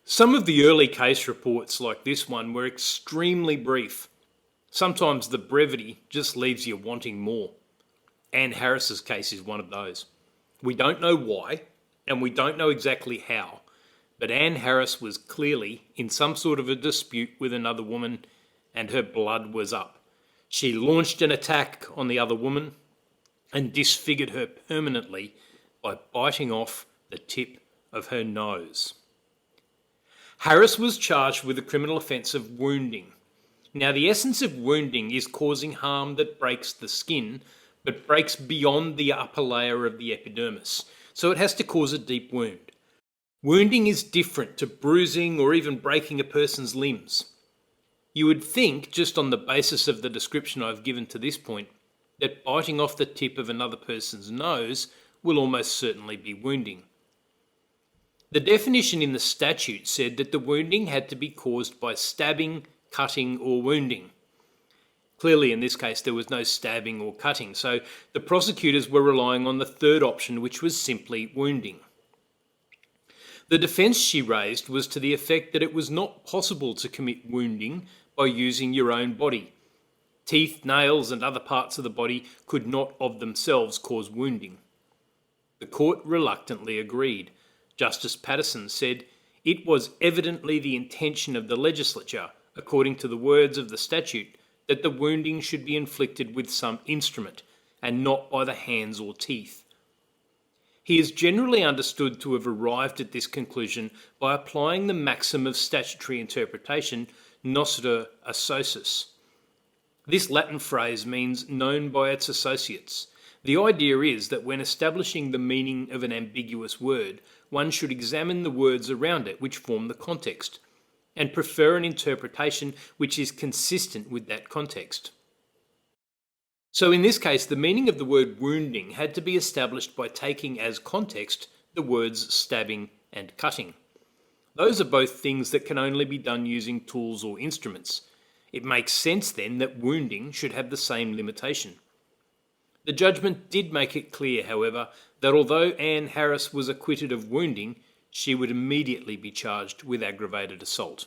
Some of the early case reports like this one were extremely brief. Sometimes the brevity just leaves you wanting more. Anne Harris's case is one of those. We don't know why, and we don't know exactly how, but Anne Harris was clearly in some sort of a dispute with another woman, and her blood was up. She launched an attack on the other woman and disfigured her permanently by biting off the tip of her nose. Harris was charged with the criminal offence of wounding. Now, the essence of wounding is causing harm that breaks the skin, but breaks beyond the upper layer of the epidermis, so it has to cause a deep wound. Wounding is different to bruising or even breaking a person's limbs. You would think, just on the basis of the description I've given to this point, that biting off the tip of another person's nose will almost certainly be wounding. The definition in the statute said that the wounding had to be caused by stabbing, cutting, or wounding. Clearly, in this case, there was no stabbing or cutting, so the prosecutors were relying on the third option, which was simply wounding. The defence she raised was to the effect that it was not possible to commit wounding by using your own body. Teeth, nails, and other parts of the body could not of themselves cause wounding. The court reluctantly agreed. Justice Patterson said, "It was evidently the intention of the legislature, according to the words of the statute, that the wounding should be inflicted with some instrument, and not by the hands or teeth." He is generally understood to have arrived at this conclusion by applying the maxim of statutory interpretation, Noscitur a Sociis. This Latin phrase means known by its associates. The idea is that when establishing the meaning of an ambiguous word, one should examine the words around it which form the context, and prefer an interpretation which is consistent with that context. So in this case, the meaning of the word wounding had to be established by taking as context the words stabbing and cutting. Those are both things that can only be done using tools or instruments. It makes sense then that wounding should have the same limitation. The judgment did make it clear, however, that although Anne Harris was acquitted of wounding, she would immediately be charged with aggravated assault.